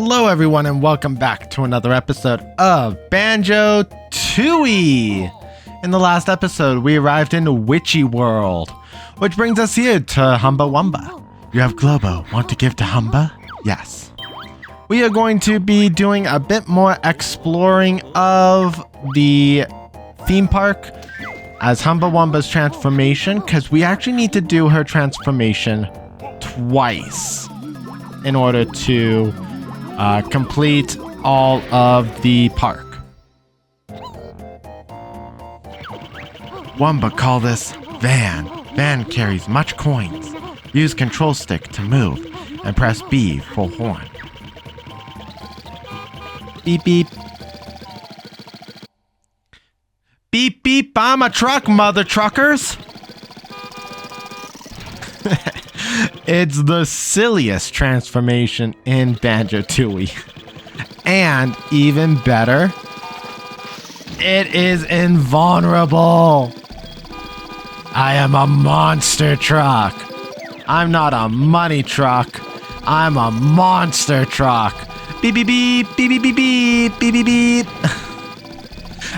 Hello everyone and welcome back to another episode of Banjo-Tooie! In the last episode, we arrived in Witchyworld, which brings us here to Humba Wumba. You have Globo. Want to give to Humba? Yes. We are going to be doing a bit more exploring of the theme park as Humba Wumba's transformation, because we actually need to do her transformation twice in order to complete all of the park. Wumba call this van. Van carries much coins. Use control stick to move and press B for horn. Beep beep. Beep beep, I'm a truck, mother truckers. It's the silliest transformation in Banjo-Tooie. And even better, it is invulnerable. I am a monster truck. I'm not a money truck. I'm a monster truck. Beep beep beep, beep beep beep beep, beep beep beep.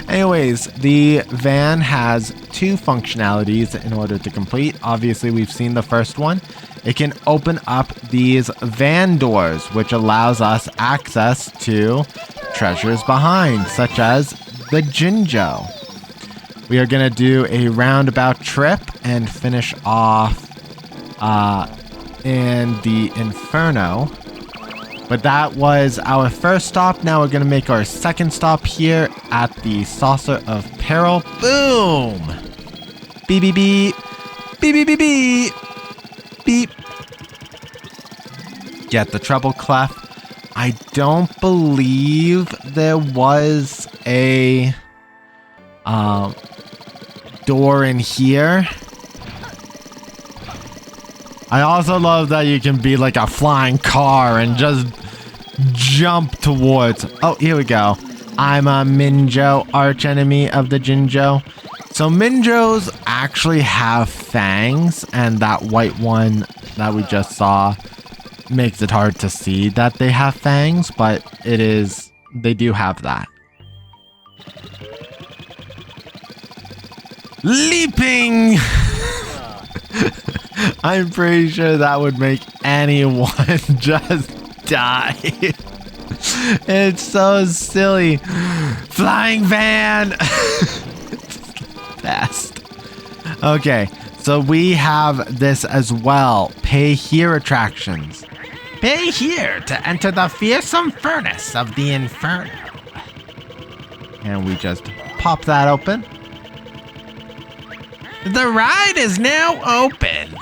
Anyways, the van has two functionalities in order to complete. Obviously, we've seen the first one. It can open up these van doors, which allows us access to treasures behind, such as the Jinjo. We are going to do a roundabout trip and finish off in the Inferno. But that was our first stop. Now we're going to make our second stop here at the Saucer of Peril. Boom! Beep, beep, beep. Beep, beep, beep, beep. Beep. Get the treble clef. I don't believe there was a door in here. I also love that you can be like a flying car and just jump towards. Oh, here we go. I'm a Minjo, archenemy of the Jinjo. So Minjos actually have fangs, and that white one that we just saw makes it hard to see that they have fangs, but they do have that. Leaping! I'm pretty sure that would make anyone just die. It's so silly. Flying van! Best. Okay, so we have this as well. Pay here attractions. Pay here to enter the fearsome furnace of the Inferno. And we just pop that open. The ride is now open.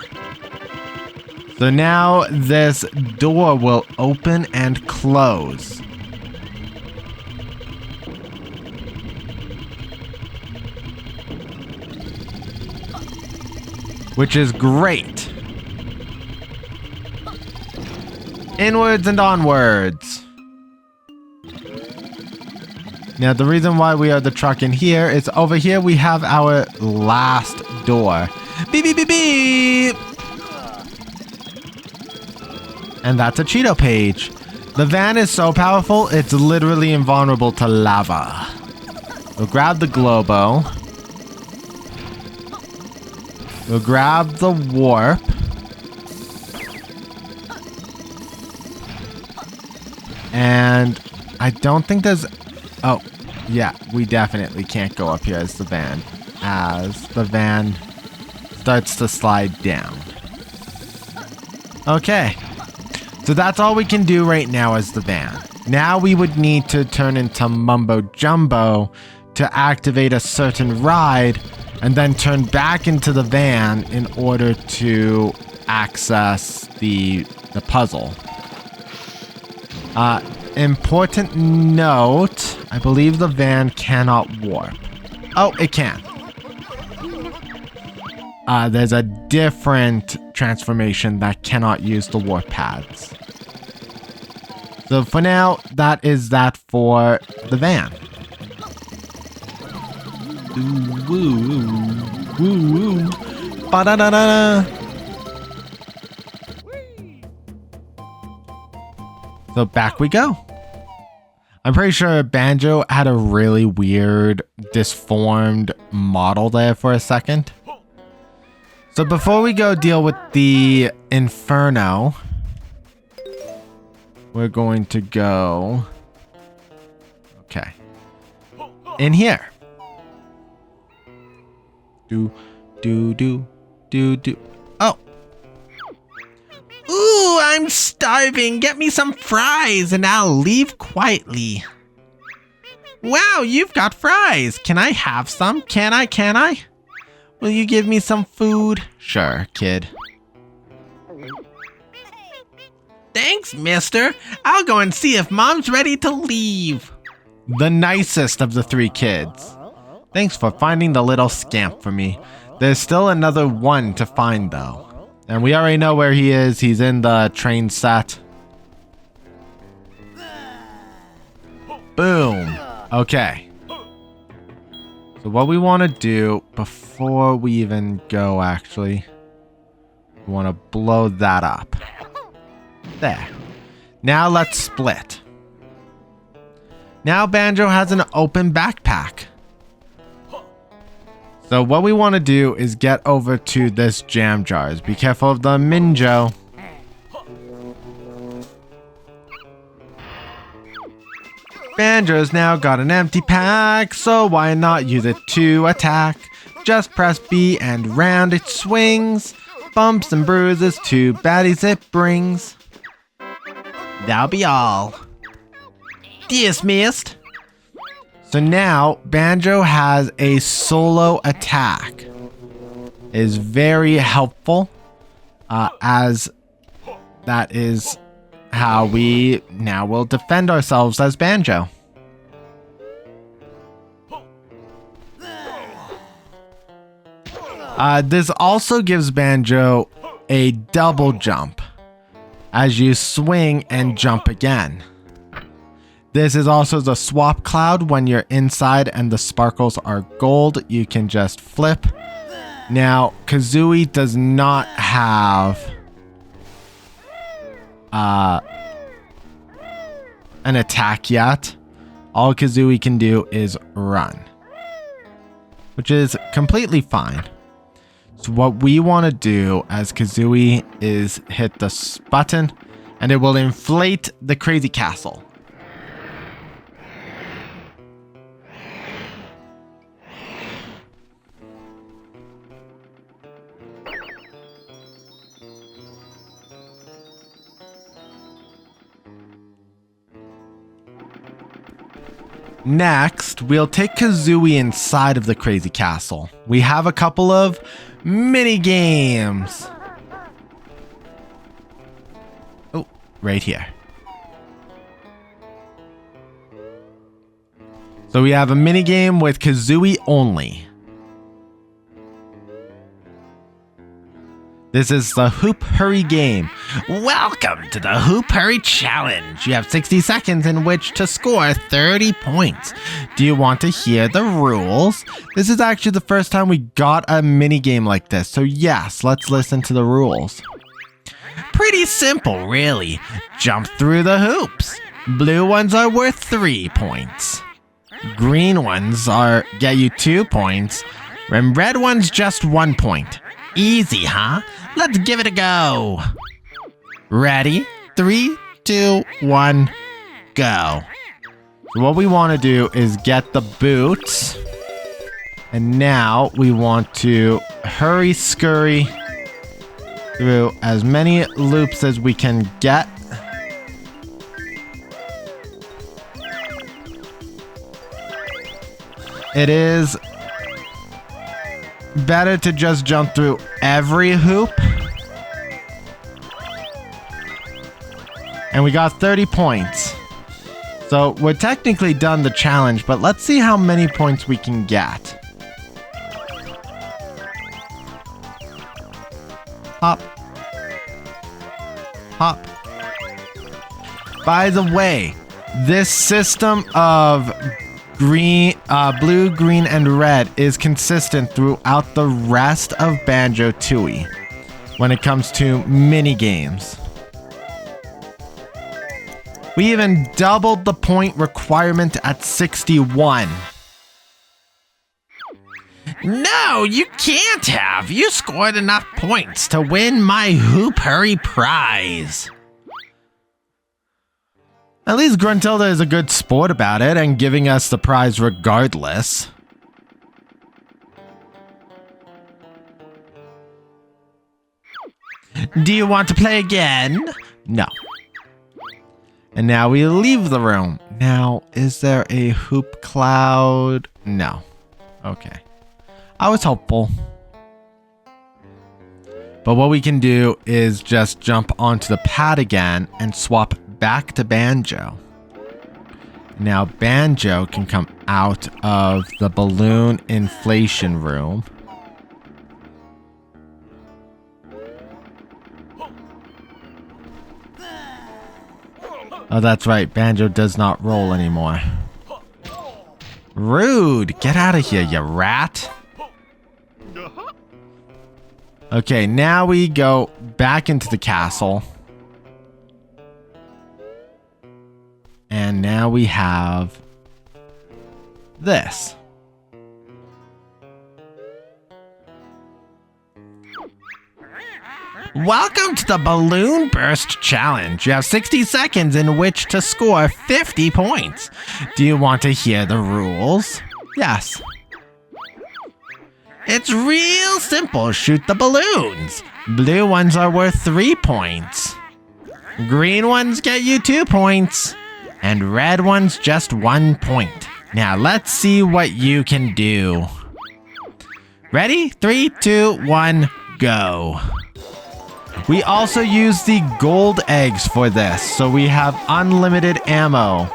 So now this door will open and close. Which is great. Inwards and onwards. Now the reason why we are the truck in here is over here we have our last door. Beep beep beep beep. And that's a Cheeto page. The van is so powerful, it's literally invulnerable to lava. We'll grab the Globo. We'll grab the warp. And I don't think there's... Oh, yeah, we definitely can't go up here as the van starts to slide down. Okay. So that's all we can do right now as the van. Now we would need to turn into Mumbo Jumbo to activate a certain ride and then turn back into the van in order to access the puzzle. Important note, I believe the van cannot warp. Oh, it can. There's a different transformation that cannot use the warp pads. So for now, that is that for the van. Ooh, woo, woo, woo. Ba-da-da-da-da. So back we go. I'm pretty sure Banjo had a really weird, disformed model there for a second. So before we go deal with the Inferno, we're going to go... Okay. In here. Do. Oh. Ooh, I'm starving. Get me some fries and I'll leave quietly. Wow, you've got fries. Can I have some? Can I? Will you give me some food? Sure, kid. Thanks, mister. I'll go and see if Mom's ready to leave. The nicest of the three kids. Thanks for finding the little scamp for me. There's still another one to find, though. And we already know where he is. He's in the train set. Boom. Okay. So what we want to do before we even go, actually, we want to blow that up. There. Now let's split. Now Banjo has an open backpack. So what we want to do is get over to this jam jars. Be careful of the Minjo. Banjo's now got an empty pack, so why not use it to attack? Just press B and round it swings. Bumps and bruises to baddies it brings. That'll be all. Dismissed. So now, Banjo has a solo attack. It is very helpful, as that is how we now will defend ourselves as Banjo. This also gives Banjo a double jump, as you swing and jump again. This is also the swap cloud. When you're inside and the sparkles are gold, you can just flip. Now, Kazooie does not have an attack yet. All Kazooie can do is run, which is completely fine. So what we want to do as Kazooie is hit the button, and it will inflate the crazy castle. Next, we'll take Kazooie inside of the crazy castle. We have a couple of mini games. Oh, right here. So we have a mini game with Kazooie only. This is the Hoop Hurry game. Welcome to the Hoop Hurry Challenge. You have 60 seconds in which to score 30 points. Do you want to hear the rules? This is actually the first time we got a mini game like this. So yes, let's listen to the rules. Pretty simple, really. Jump through the hoops. Blue ones are worth 3 points. Green ones get you 2 points. And red ones just 1 point. Easy, huh? Let's give it a go. Ready? 3, 2, 1, go. So what we want to do is get the boots. And now we want to hurry scurry through as many loops as we can get. It is better to just jump through every hoop. And we got 30 points. So we're technically done the challenge, but let's see how many points we can get. Hop. Hop. By the way, this system of blue, green, and red is consistent throughout the rest of Banjo-Tooie when it comes to mini games. We even doubled the point requirement at 61. No, you can't have. You scored enough points to win my Hoop Hurry prize. At least Gruntilda is a good sport about it and giving us the prize regardless. Do you want to play again? No. And now we leave the room. Now, is there a hoop cloud? No. Okay. I was hopeful. But what we can do is just jump onto the pad again and swap back to Banjo. Now Banjo can come out of the balloon inflation room. Oh, that's right. Banjo does not roll anymore. Rude! Get out of here, you rat! Okay, now we go back into the castle. And now we have this. Welcome to the Balloon Burst Challenge. You have 60 seconds in which to score 50 points. Do you want to hear the rules? Yes. It's real simple. Shoot the balloons. Blue ones are worth 3 points. Green ones get you 2 points. And red ones just 1 point. Now let's see what you can do. Ready? 3, 2, 1, go. We also use the gold eggs for this, so we have unlimited ammo.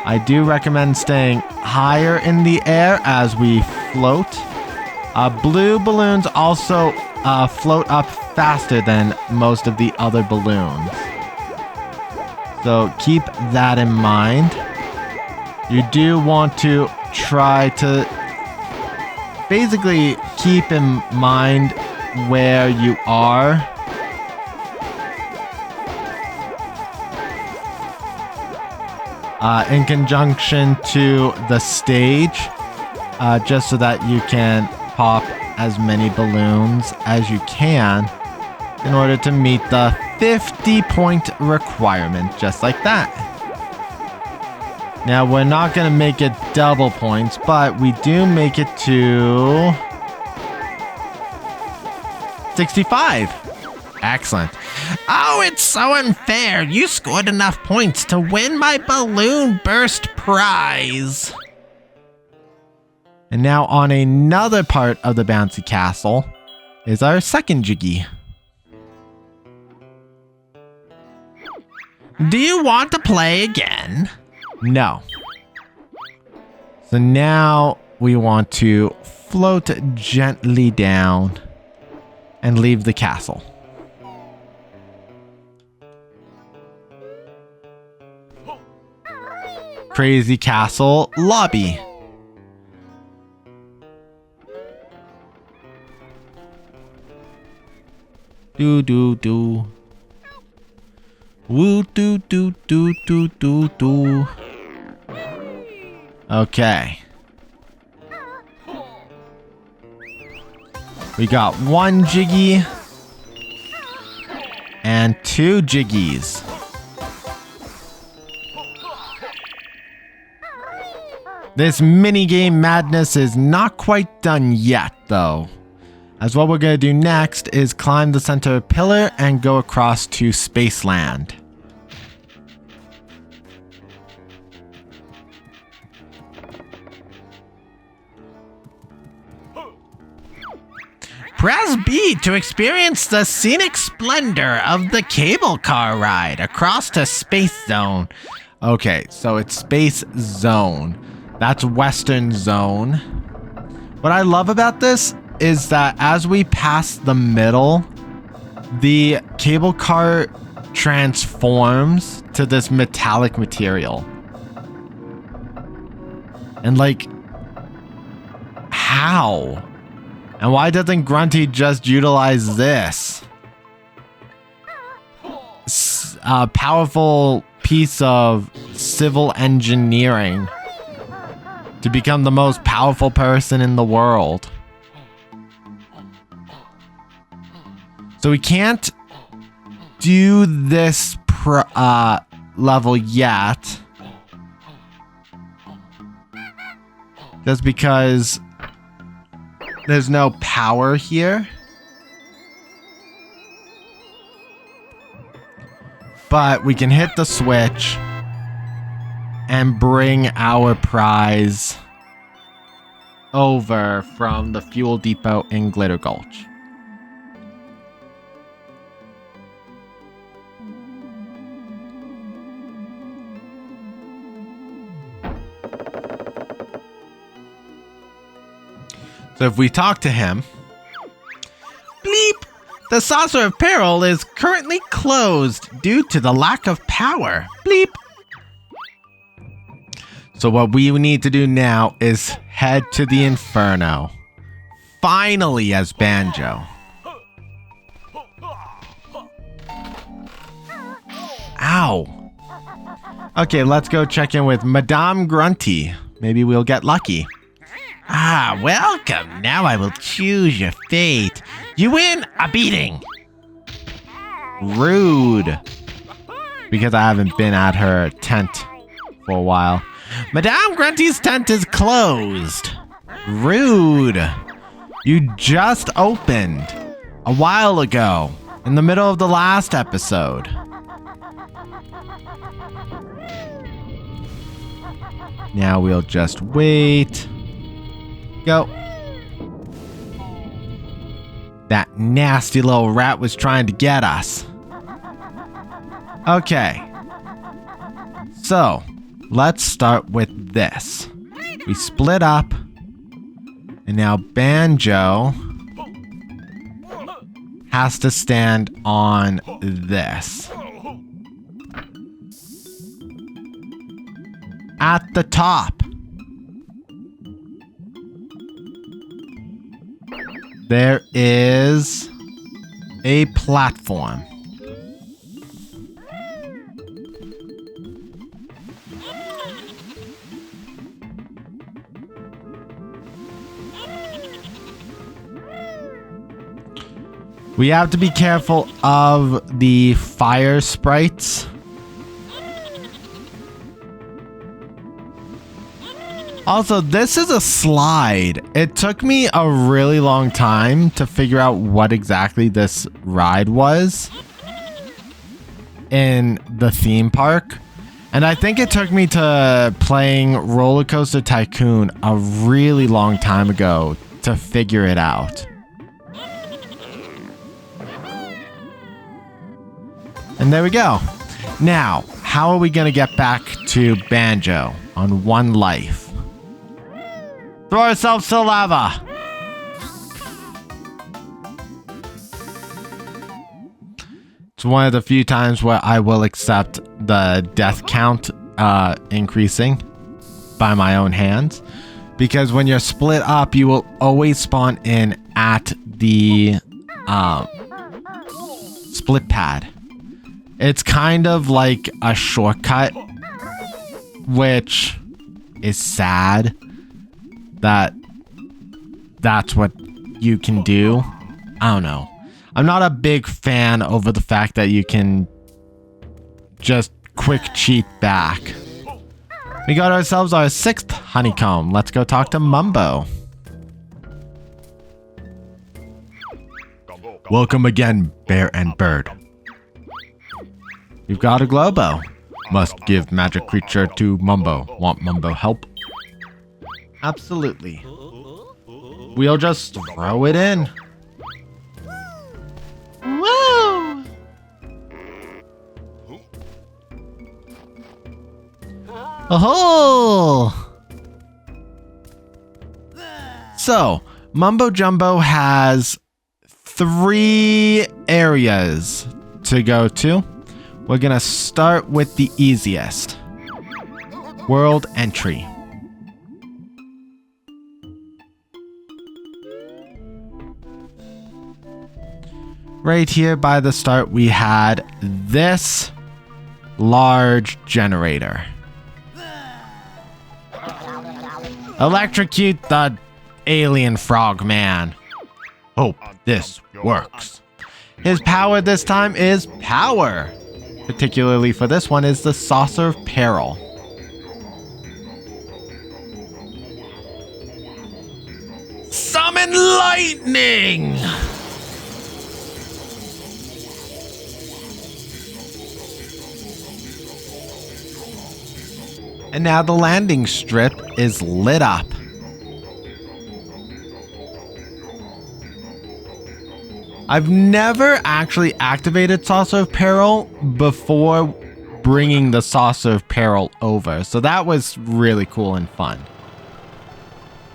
I do recommend staying higher in the air as we float. Blue balloons also float up faster than most of the other balloons. So keep that in mind. You do want to try to basically keep in mind where you are. In conjunction to the stage, just so that you can pop as many balloons as you can in order to meet the 50-point requirement, just like that. Now, we're not going to make it double points, but we do make it to 65. Excellent. Oh, it's so unfair. You scored enough points to win my Balloon Burst prize. And now on another part of the bouncy castle is our second Jiggy. Do you want to play again? No. So now we want to float gently down and leave the castle. Crazy Castle Lobby. Do do do. Woo do do do do do do. Okay. We got 1 Jiggy and 2 Jiggies. This minigame madness is not quite done yet, though. As what we're going to do next is climb the center pillar and go across to Spaceland. Press B to experience the scenic splendor of the cable car ride across to Space Zone. Okay, so it's Space Zone. That's Western Zone. What I love about this is that as we pass the middle, the cable car transforms to this metallic material. And like, how? And why doesn't Grunty just utilize this? powerful piece of civil engineering to become the most powerful person in the world. So we can't do this level yet. Just because there's no power here. But we can hit the switch and bring our prize over from the fuel depot in Glitter Gulch. So if we talk to him, bleep, the Saucer of Peril is currently closed due to the lack of power. Bleep. So what we need to do now is head to the Inferno. Finally as Banjo. Ow. Okay, let's go check in with Madame Grunty. Maybe we'll get lucky. Ah, welcome. Now I will choose your fate. You win a beating. Rude. Because I haven't been at her tent for a while. Madame Grunty's tent is closed. Rude. You just opened a while ago in the middle of the last episode. Now we'll just wait. Go. That nasty little rat was trying to get us. Okay. So, let's start with this. We split up. And now Banjo has to stand on this. At the top. There is a platform. We have to be careful of the fire sprites. Also, this is a slide. It took me a really long time to figure out what exactly this ride was in the theme park. And I think it took me to playing Roller Coaster Tycoon a really long time ago to figure it out. And there we go. Now, how are we going to get back to Banjo on one life? Throw ourselves to lava. It's one of the few times where I will accept the death count increasing by my own hands. Because when you're split up, you will always spawn in at the split pad. It's kind of like a shortcut, which is sad. That's what you can do. I don't know. I'm not a big fan over the fact that you can just quick cheat back. We got ourselves our 6th honeycomb. Let's go talk to Mumbo. Welcome again, Bear and Bird. We've got a Globo. Must give magic creature to Mumbo. Want Mumbo help? Absolutely. We'll just throw it in. Woo! Oh! So, Mumbo Jumbo has 3 areas to go to. We're gonna start with the easiest. World entry. Right here by the start, we had this large generator. Electrocute the alien frogman. Hope this works. His power this time is power. Particularly for this one is the Saucer of Peril. Summon lightning! And now the landing strip is lit up. I've never actually activated Saucer of Peril before bringing the Saucer of Peril over, so that was really cool and fun.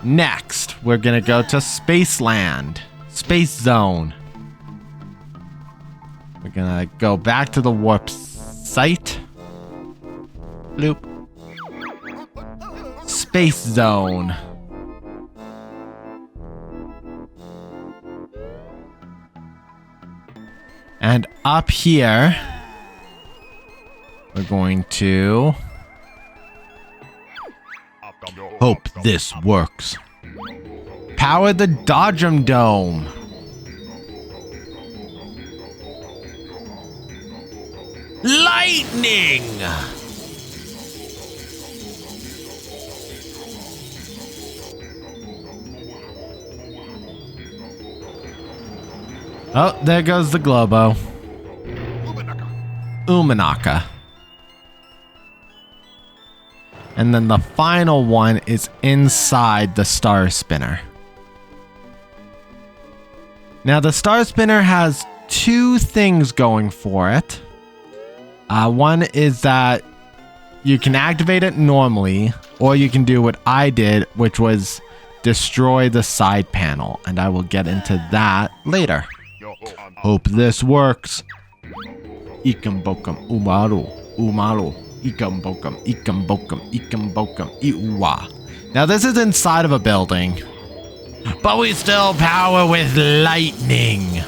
Next, we're gonna go to Spaceland, Space Zone. We're gonna go back to the warp site. Bloop. Space Zone. And up here, we're going to hope this works. Power the Dodgem Dome. Lightning! Oh, there goes the Globo. Umanaka. And then the final one is inside the Star Spinner. Now the Star Spinner has two things going for it. One is that you can activate it normally, or you can do what I did, which was destroy the side panel, and I will get into that later. Hope this works. Ikam bokam umaru, umaru, ikam bokam, iuwa. Now this is inside of a building, but we still power with lightning.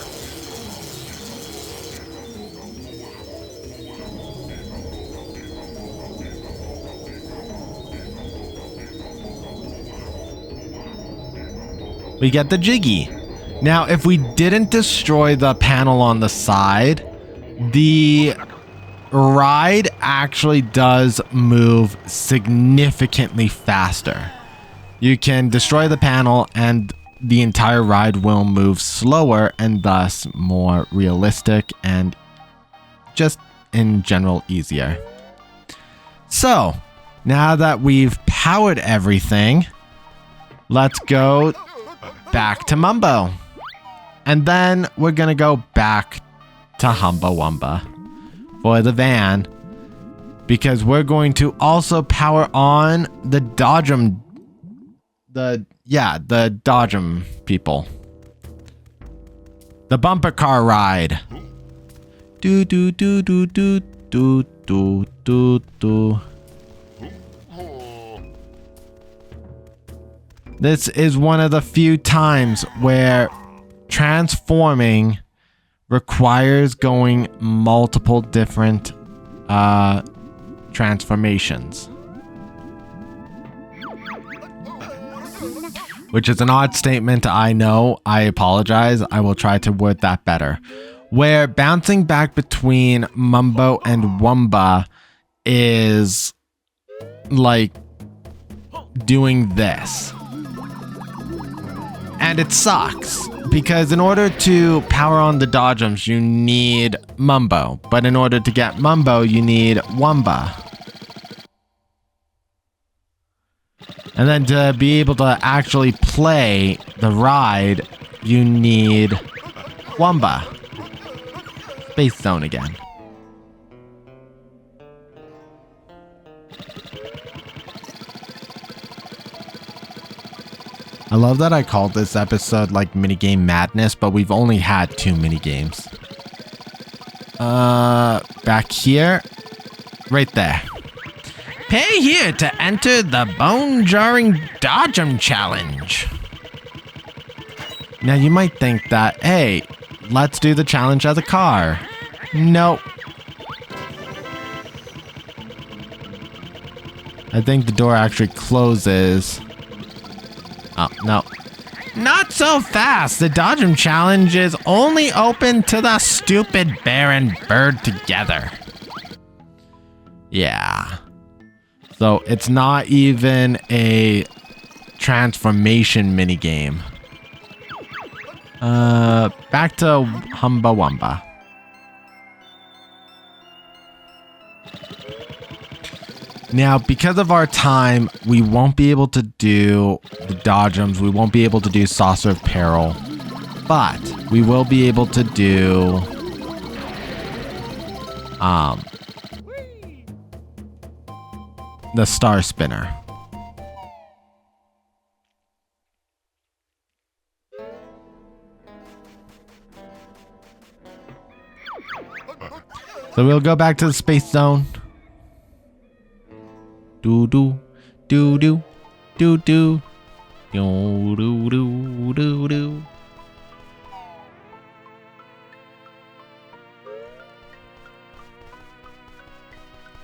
We get the Jiggy. Now, if we didn't destroy the panel on the side, the ride actually does move significantly faster. You can destroy the panel and the entire ride will move slower and thus more realistic and just in general easier. So, now that we've powered everything, let's go back to Mumbo. And then we're gonna go back to Humbawamba for the van, because we're going to also power on the Dodgem, the Dodgem people. The bumper car ride. Do do do do do do do do do. This is one of the few times where transforming requires going multiple different transformations. Which is an odd statement, I know. I apologize. I will try to word that better. Where bouncing back between Mumbo and Wumba is like doing this. And it sucks, because in order to power on the Dodgems, you need Mumbo. But in order to get Mumbo, you need Wumba. And then to be able to actually play the ride, you need Wumba. Space Zone again. I love that I called this episode like Minigame Madness, but we've only had 2 minigames. Back here. Right there. Pay here to enter the bone-jarring Dodgem challenge. Now you might think that, hey, let's do the challenge as a car. Nope. I think the door actually closes. Oh, no. Not so fast. The Dodgem challenge is only open to the stupid bear and bird together. Yeah. So it's not even a transformation minigame. Back to Humba Wumba. Now, because of our time, we won't be able to do the Dodgems. We won't be able to do Saucer of Peril. But we will be able to do... the Star Spinner. So we'll go back to the Space Zone. Do-do, do-do, do-do, do-do-do-do-do.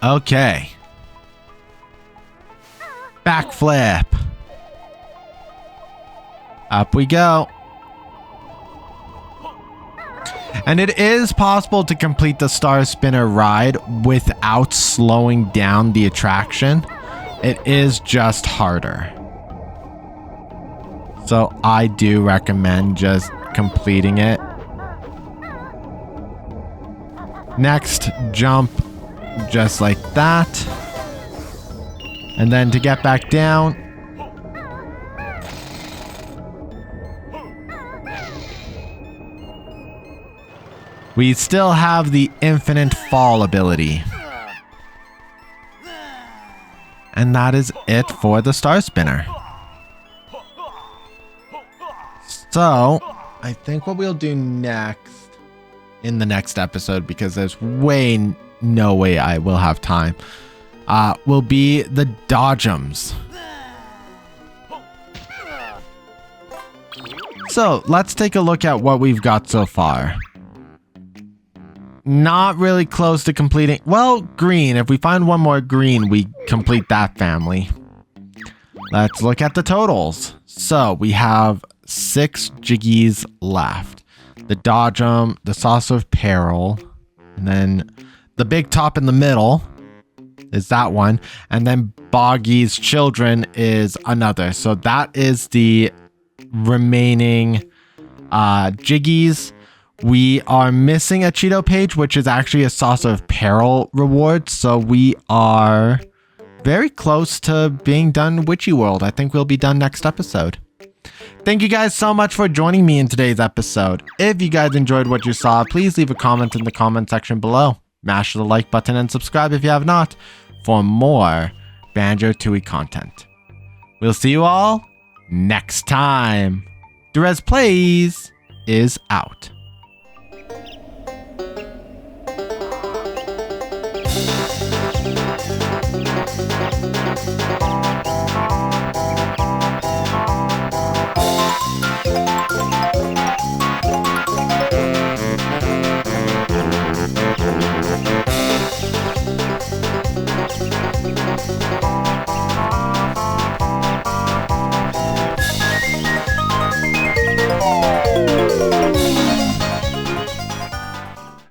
Okay. Backflip. Up we go. And it is possible to complete the Star Spinner ride without slowing down the attraction. It is just harder. So I do recommend just completing it. Next, jump just like that. And then to get back down, we still have the infinite fall ability. And that is it for the Star Spinner. So, I think what we'll do next, in the next episode, because there's no way I will have time, will be the Dodgems. So, let's take a look at what we've got so far. Not really close to completing. Well, green. If we find one more green, we complete that family. Let's look at the totals. So we have 6 Jiggies left. The Dodgem, the Saucer of Peril, and then the big top in the middle is that one. And then Boggy's Children is another. So that is the remaining Jiggies. We are missing a Cheeto page, which is actually a Saucer of Peril reward. So we are very close to being done Witchyworld. I think we'll be done next episode. Thank you guys so much for joining me in today's episode. If you guys enjoyed what you saw, please leave a comment in the comment section below. Mash the like button and subscribe if you have not for more Banjo-Tooie content. We'll see you all next time. Durez Plays is out.